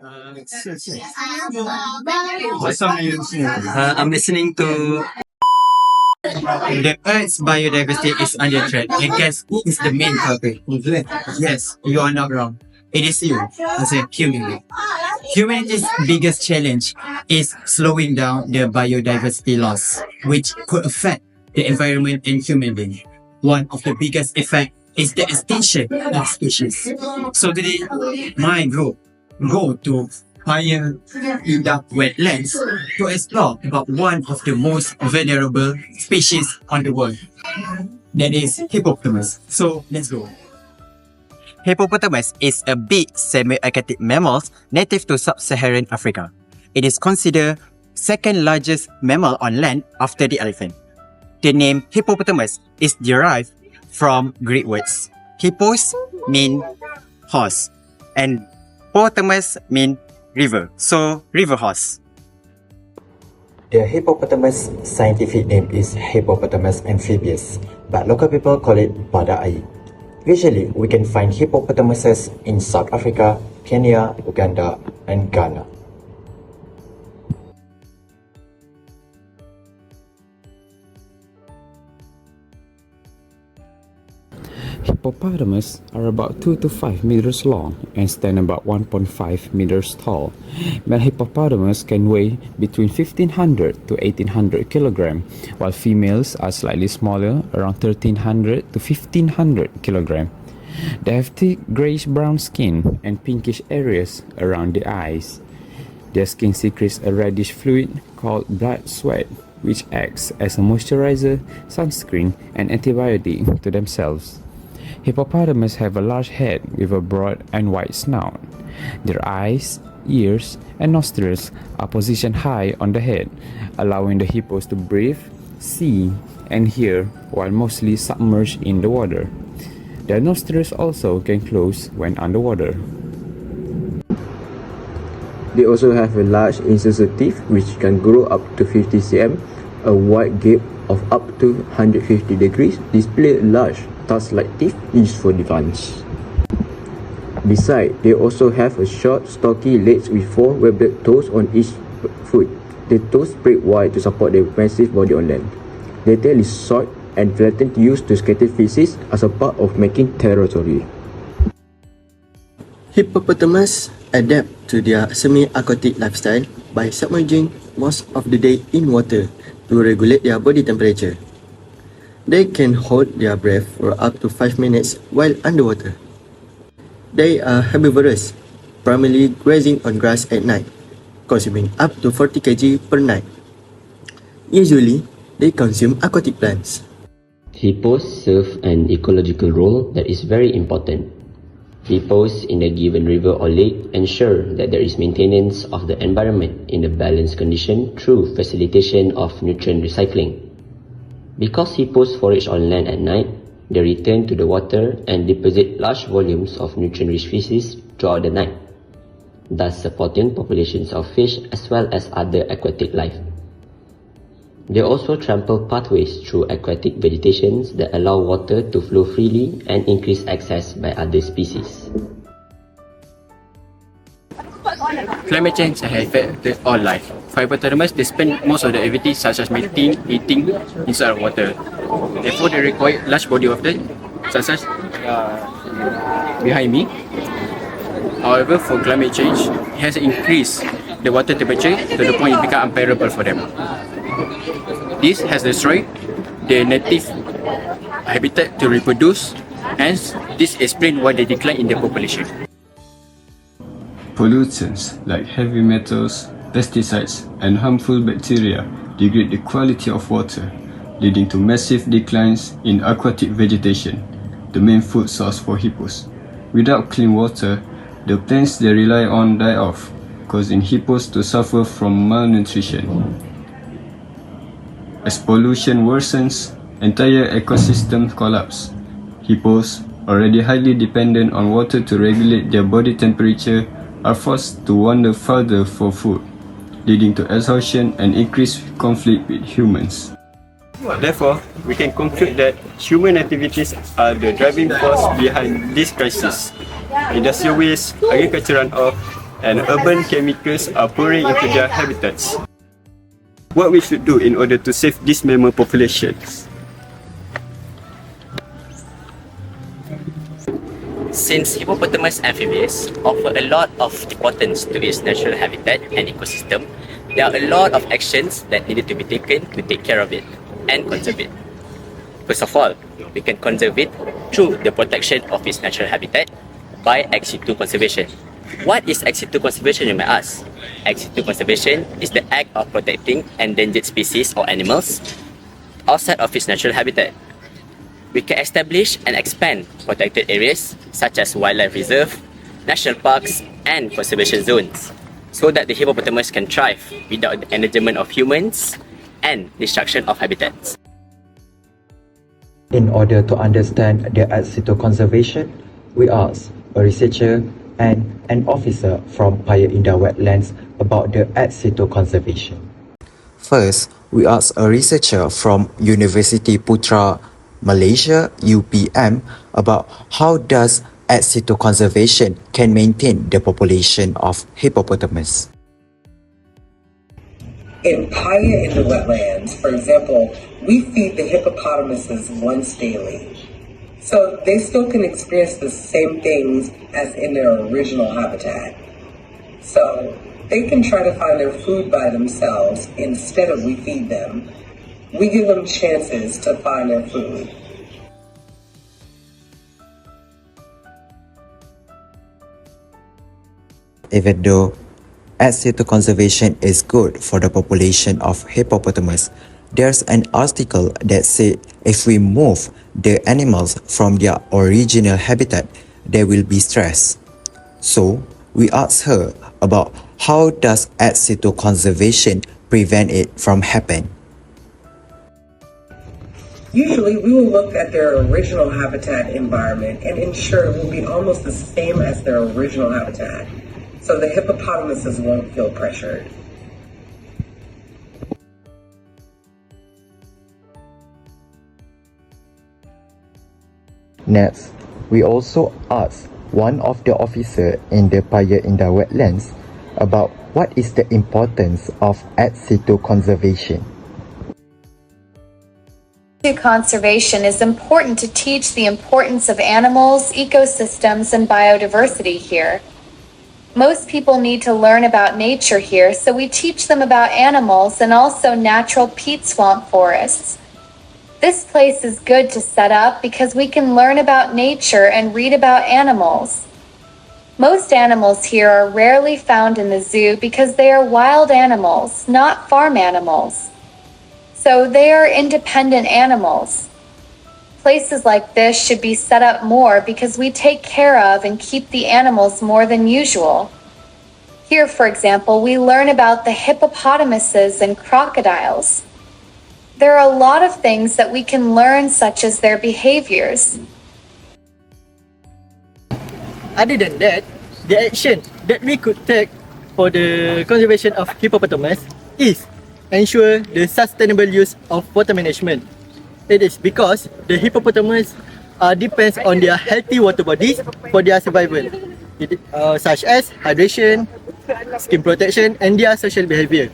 I'm listening to the Earth's biodiversity is under threat. And guess who is the main culprit? Yes, you are not wrong. It is you, as a human being. Humanity's biggest challenge is slowing down the biodiversity loss, which could affect the environment and human beings. One of the biggest effects is the extinction of species. So today, my group go to higher in-depth wetlands to explore about one of the most vulnerable species on the world. That is hippopotamus. So let's go. Hippopotamus is a big semi-aquatic mammal native to sub-Saharan Africa. It is considered second largest mammal on land after the elephant. The name hippopotamus is derived from Greek words. Hippos mean horse and potamus mean river, so river horse. The hippopotamus scientific name is Hippopotamus amphibius, but local people call it badai. Usually, we can find hippopotamuses in South Africa, Kenya, Uganda, and Ghana. Hippopotamus are about 2 to 5 meters long and stand about 1.5 meters tall. Male hippopotamus can weigh between 1500 to 1800 kilograms, while females are slightly smaller, around 1300 to 1500 kilograms. They have thick grayish-brown skin and pinkish areas around the eyes. Their skin secretes a reddish fluid called blood sweat, which acts as a moisturizer, sunscreen, and antibiotic to themselves. Hippopotamus have a large head with a broad and wide snout. Their eyes, ears, and nostrils are positioned high on the head, allowing the hippos to breathe, see, and hear while mostly submerged in the water. Their nostrils also can close when underwater. They also have a large incisor teeth which can grow up to 50 cm, a wide gap of up to 150 degrees, display large tusk-like teeth used for defense. Besides, they also have a short, stocky legs with 4 webbed toes on each foot. The toes spread wide to support their massive body on land. Their tail is short and flattened used to scatter feces as a part of making territory. Hippopotamus adapt to their semi-aquatic lifestyle by submerging most of the day in water to regulate their body temperature. They can hold their breath for up to 5 minutes while underwater. They are herbivorous, primarily grazing on grass at night, consuming up to 40 kg per night. Usually, they consume aquatic plants. Hippos serve an ecological role that is very important. Hippos in a given river or lake ensure that there is maintenance of the environment in a balanced condition through facilitation of nutrient recycling. Because hippos forage on land at night, they return to the water and deposit large volumes of nutrient-rich feces throughout the night, thus supporting populations of fish as well as other aquatic life. They also trample pathways through aquatic vegetations that allow water to flow freely and increase access by other species. Climate change has affected all life. For hippopotamus, they spend most of their activities such as mating, eating inside of water. Therefore, they require large body of water, such as behind me. However, for climate change, it has increased the water temperature to the point it becomes unbearable for them. This has destroyed their native habitat to reproduce, and this explains why they decline in their population. Pollutants like heavy metals, pesticides, and harmful bacteria degrade the quality of water, leading to massive declines in aquatic vegetation, the main food source for hippos. Without clean water, the plants they rely on die off, causing hippos to suffer from malnutrition. As pollution worsens, entire ecosystems collapse. Hippos, already highly dependent on water to regulate their body temperature, are forced to wander further for food, leading to exhaustion and increased conflict with humans. Therefore, we can conclude that human activities are the driving force behind this crisis. Industrial waste, agriculture runoff, and urban chemicals are pouring into their habitats. What we should do in order to save these mammal populations? Since hippopotamus amphibians offer a lot of importance to its natural habitat and ecosystem, there are a lot of actions that needed to be taken to take care of it and conserve it. First of all, we can conserve it through the protection of its natural habitat by ex situ conservation. What is ex situ conservation, you may ask? Ex situ conservation is the act of protecting endangered species or animals outside of its natural habitat. We can establish and expand protected areas such as wildlife reserve, national parks, and conservation zones, so that the hippopotamus can thrive without the endangerment of humans and destruction of habitats. In order to understand the ex situ conservation, we asked a researcher and an officer from Bio091 Wetlands about the ex situ conservation. First, we asked a researcher from University Putra, Malaysia, UiTM, about how does ex situ conservation can maintain the population of hippopotamus. In Bio091 wetlands, for example, we feed the hippopotamuses once daily. So they still can experience the same things as in their original habitat. So they can try to find their food by themselves instead of we feed them. We give them chances to find their food. Even though ex situ conservation is good for the population of hippopotamus, there's an article that said if we move the animals from their original habitat, they will be stressed. So we asked her about how does ex situ conservation prevent it from happening. Usually we will look at their original habitat environment and ensure it will be almost the same as their original habitat, so the hippopotamuses won't feel pressured. Next, we also asked one of the officers in the Bio091 Wetlands about what is the importance of ex situ conservation. Conservation is important to teach the importance of animals, ecosystems, and biodiversity here. Most people need to learn about nature here, so we teach them about animals and also natural peat swamp forests. This place is good to set up because we can learn about nature and read about animals. Most animals here are rarely found in the zoo because they are wild animals, not farm animals. So they are independent animals. Places like this should be set up more because we take care of and keep the animals more than usual. Here, for example, we learn about the hippopotamuses and crocodiles. There are a lot of things that we can learn, such as their behaviors. Other than that, the action that we could take for the conservation of hippopotamus is ensure the sustainable use of water management. It is because the hippopotamus depends on their healthy water bodies for their survival, such as hydration, skin protection, and their social behavior.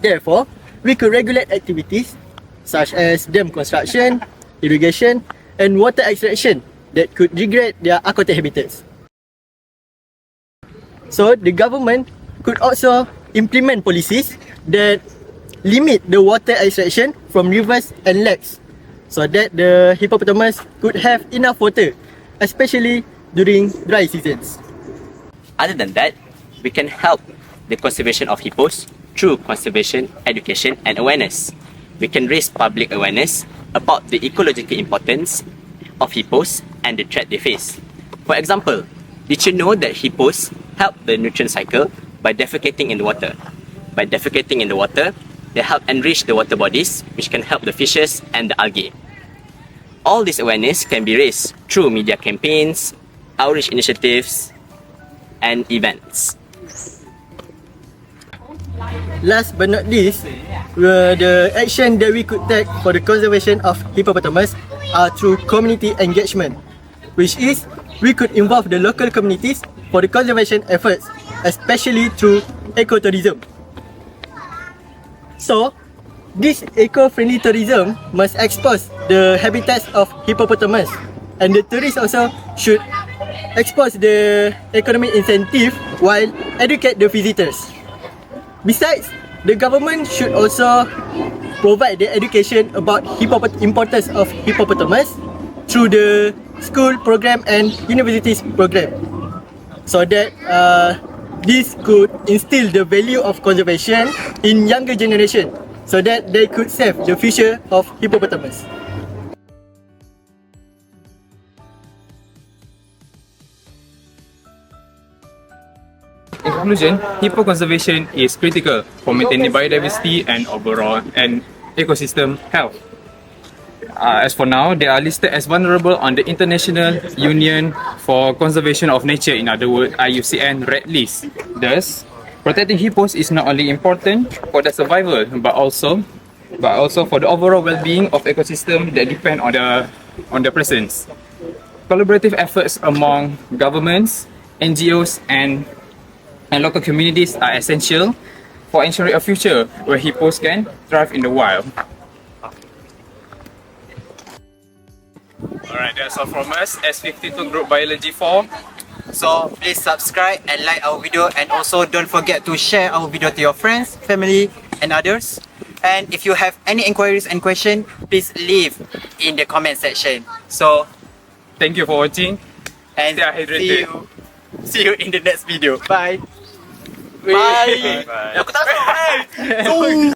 Therefore, we could regulate activities such as dam construction, irrigation, and water extraction that could degrade their aquatic habitats. So the government could also implement policies that limit the water extraction from rivers and lakes so that the hippopotamus could have enough water, especially during dry seasons. Other than that, we can help the conservation of hippos through conservation, education, and awareness. We can raise public awareness about the ecological importance of hippos and the threat they face. For example, did you know that hippos help the nutrient cycle by defecating in the water? By defecating in the water, they help enrich the water bodies, which can help the fishes and the algae. All this awareness can be raised through media campaigns, outreach initiatives, and events. Last but not least, the action that we could take for the conservation of hippopotamus are through community engagement, which is we could involve the local communities for the conservation efforts, especially through ecotourism. So, this eco-friendly tourism must expose the habitats of hippopotamus, and the tourists also should expose the economic incentive while educate the visitors. Besides, the government should also provide the education about importance of hippopotamus through the school program and universities program, so that this could instill the value of conservation in younger generation, so that they could save the future of hippopotamus. In conclusion, hippo conservation is critical for maintaining biodiversity and overall ecosystem health. As for now, they are listed as vulnerable on the International Union for Conservation of Nature, in other words, IUCN Red List. Thus, protecting hippos is not only important for their survival, but also for the overall well-being of ecosystem that depend on their presence. Collaborative efforts among governments, NGOs, and local communities are essential for ensuring a future where hippos can thrive in the wild. Alright, that's all from us, S52 Group Biology 4. So please subscribe and like our video, and also don't forget to share our video to your friends, family and others. And if you have any inquiries and questions, please leave in the comment section. So thank you for watching and stay hydrated. See you in the next video. Bye. Bye. Aku tak tahu.